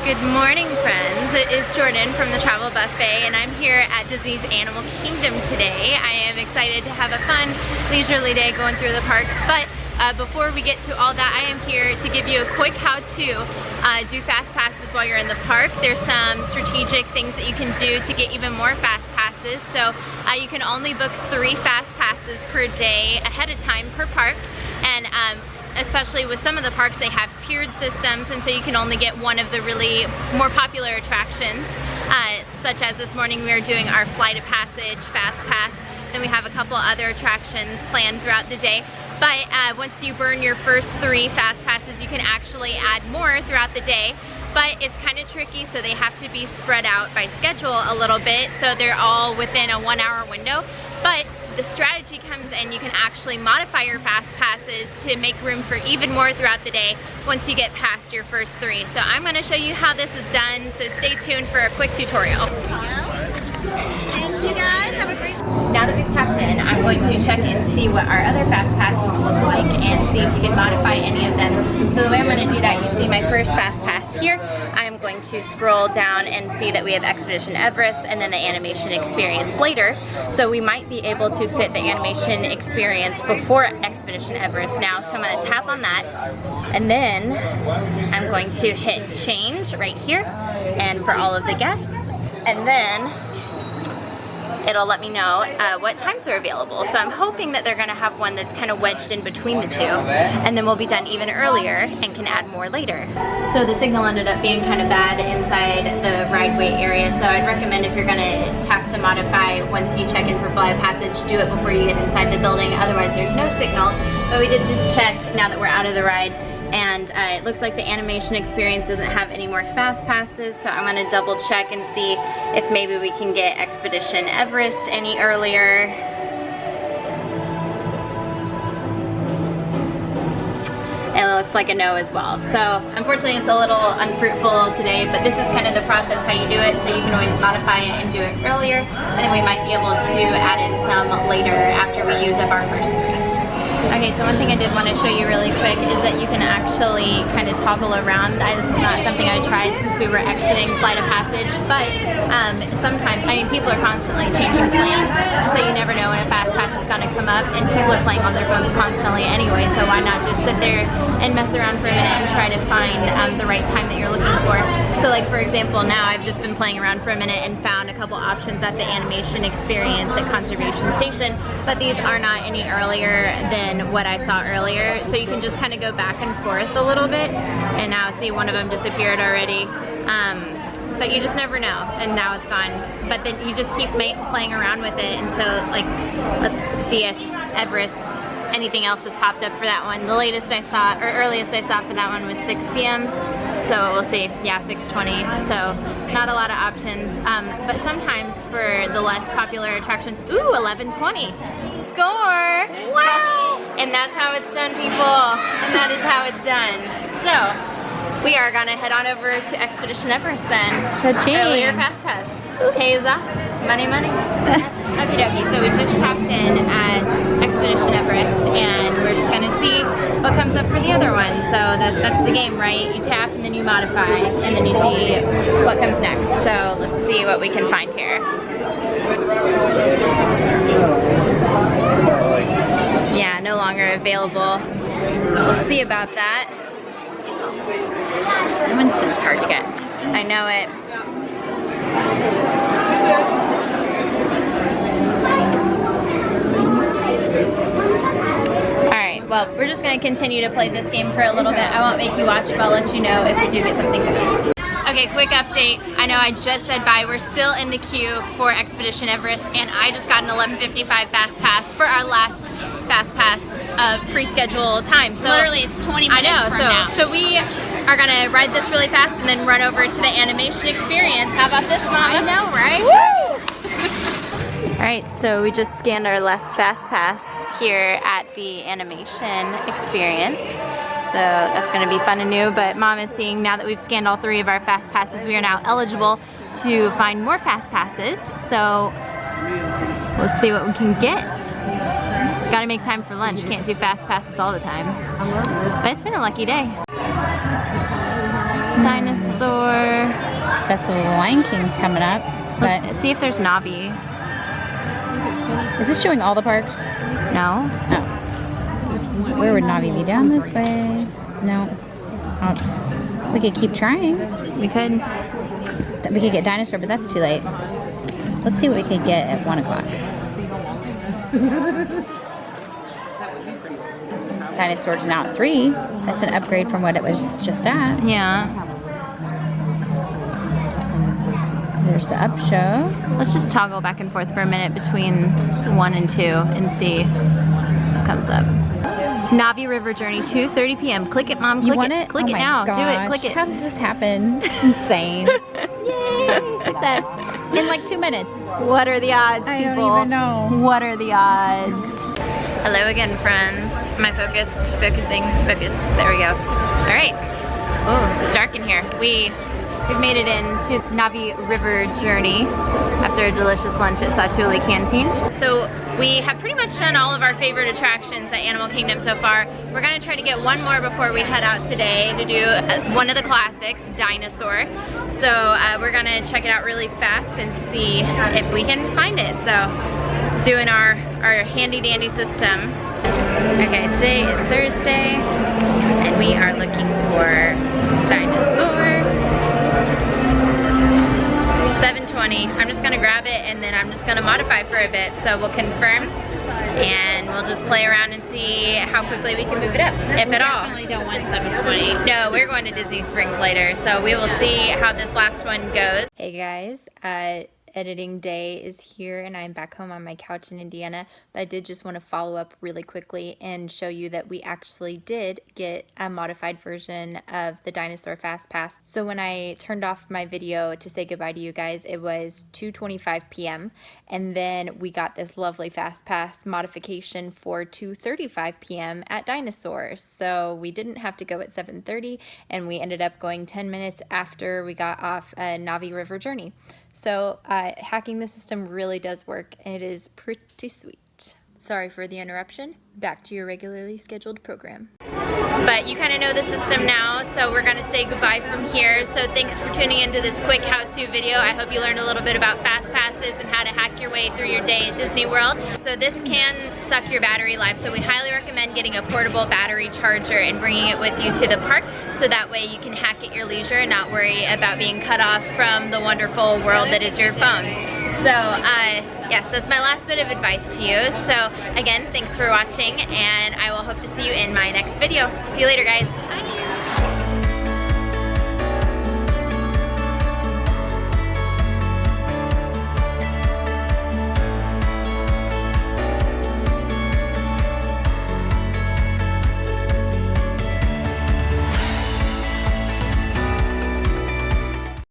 Good morning, friends. It is Jordan from the Travel Buffet, and I'm here at Disney's Animal Kingdom today. I am excited to have a fun, leisurely day going through the parks, but before we get to all that, I am here to give you a quick how-to do FastPasses while you're in the park. There's some strategic things that you can do to get even more FastPasses. So you can only book 3 FastPasses per day ahead of time per park, and especially with some of the parks, they have tiered systems, and so you can only get one of the really more popular attractions, such as this morning we are doing our Flight of Passage FastPass. Then we have a couple other attractions planned throughout the day. But once you burn your first 3 FastPasses, you can actually add more throughout the day. But it's kind of tricky, so they have to be spread out by schedule a little bit, so they're all within a 1-hour window. But the strategy comes in, you can actually modify your FastPasses to make room for even more throughout the day once you get past your first 3. So I'm going to show you how this is done, so stay tuned for a quick tutorial. Thank you guys, have a great Now that we've tapped in, I'm going to check and see what our other FastPasses look like and see if we can modify any of them. So the way I'm going to do that, you see my first FastPass here. I'm going to scroll down and see that we have Expedition Everest and then the animation experience later. So we might be able to fit the animation experience before Expedition Everest now. So I'm going to tap on that, and then I'm going to hit change right here and for all of the guests, and then it'll let me know what times are available. So I'm hoping that they're gonna have one that's kind of wedged in between the two, and then we'll be done even earlier and can add more later. So the signal ended up being kind of bad inside the ride-wait area, so I'd recommend if you're gonna tap to modify once you check in for Flight of Passage, do it before you get inside the building, otherwise there's no signal. But we did just check now that we're out of the ride, and it looks like the animation experience doesn't have any more FastPasses, so I'm going to double check and see if maybe we can get Expedition Everest any earlier. And it looks like a no as well. So unfortunately it's a little unfruitful today, but this is kind of the process how you do it, so you can always modify it and do it earlier, and then we might be able to add in some later after we use up our first 3. Okay, so one thing I did want to show you really quick is that you can actually kind of toggle around. This is not something I tried since we were exiting Flight of Passage, but sometimes, I mean, people are constantly changing plans, and so you never know when a FastPass is going to come up, and people are playing on their phones constantly anyway, so why not just sit there and mess around for a minute and try to find the right time that you're looking for. So like for example, now I've just been playing around for a minute and found a couple options at the animation experience at Conservation Station, but these are not any earlier than what I saw earlier, so you can just kind of go back and forth a little bit, and now see one of them disappeared already, but you just never know, and now it's gone. But then you just keep playing around with it, and so like, let's see if Everest, anything else has popped up for that one. The latest I saw, or earliest I saw for that one was 6 p.m. So we'll see, yeah, 6:20. So not a lot of options, but sometimes for the less popular attractions, ooh, 11:20, score! Wow! And that's how it's done, people, and that is how it's done. So we are gonna head on over to Expedition Everest then. Cha-ching. Earlier FastPass. Pays off. Money, money. Okie dokie, so we just tapped in at Expedition Everest, and we're just gonna see what comes up for the other one. So that's the game, right? You tap and then you modify, and then you see what comes next. So let's see what we can find here. Yeah, no longer available. We'll see about that. That one seems hard to get. I know it. Alright, well, we're just going to continue to play this game for a little bit. I won't make you watch, but I'll let you know if we do get something good. Okay, quick update. I know I just said bye. We're still in the queue for Expedition Everest, and I just got an 11:55 FastPass for our last FastPass of pre-scheduled time. So literally it's 20 minutes from now. So we are gonna ride this really fast and then run over to the animation experience. How about this, Mom? I know, right? Woo! Alright, so we just scanned our last FastPass here at the animation experience. So that's going to be fun and new, but Mom is seeing now that we've scanned all 3 of our FastPasses, we are now eligible to find more FastPasses. So let's see what we can get. Gotta make time for lunch, can't do FastPasses all the time. But it's been a lucky day. Dinosaur. Festival of the Lion King's coming up. But Let's see if there's Navi. is this showing all the parks? No? Oh. Where would Navi be? Down this way? No. Oh. We could keep trying. We could. We could get Dinosaur, but that's too late. Let's see what we could get at 1 o'clock. Dinosaur's now at 3. That's an upgrade from what it was just at. Yeah. There's the up show. Let's just toggle back and forth for a minute between 1 and 2 and see what comes up. Navi River Journey, 2:30 p.m. Click it, Mom. Click You want it? Click Oh it my now. Do it. gosh. Click it. How does this happen? It's insane. Yay! Success. In like 2 minutes. What are the odds, I people? don't even know. What are the odds? Hello again, friends. Am I focused? Focusing. Focus. There we go. All right. Oh, it's dark in here. We've made it into Navi River Journey after a delicious lunch at Satuli Canteen. So we have pretty much done all of our favorite attractions at Animal Kingdom so far. We're gonna try to get one more before we head out today to do one of the classics, Dinosaur. So we're gonna check it out really fast and see if we can find it. So doing our handy dandy system. Okay, today is Thursday and we are looking for Dinosaur. 720. I'm just gonna grab it and then I'm just gonna modify for a bit. So we'll confirm and we'll just play around and see how quickly we can move it up, if at all. Definitely don't want 720. No, we're going to Disney Springs later, so we will see how this last one goes. Hey guys, editing day is here and I'm back home on my couch in Indiana, but I did just want to follow up really quickly and show you that we actually did get a modified version of the Dinosaur FastPass. So when I turned off my video to say goodbye to you guys, it was 2:25 p.m. and then we got this lovely FastPass modification for 2:35 p.m. at Dinosaur. So we didn't have to go at 7:30 and we ended up going 10 minutes after we got off Navi River Journey. So hacking the system really does work and it is pretty sweet. Sorry for the interruption. Back to your regularly scheduled program. But you kind of know the system now, so we're gonna say goodbye from here. So thanks for tuning into this quick how-to video. I hope you learned a little bit about FastPasses and how to hack your way through your day at Disney World. So this can suck your battery life, so we highly recommend getting a portable battery charger and bringing it with you to the park, so that way you can hack at your leisure and not worry about being cut off from the wonderful world that is your phone. So yes, that's my last bit of advice to you. So again, thanks for watching and I will hope to see you in my next video. See you later, guys. Bye.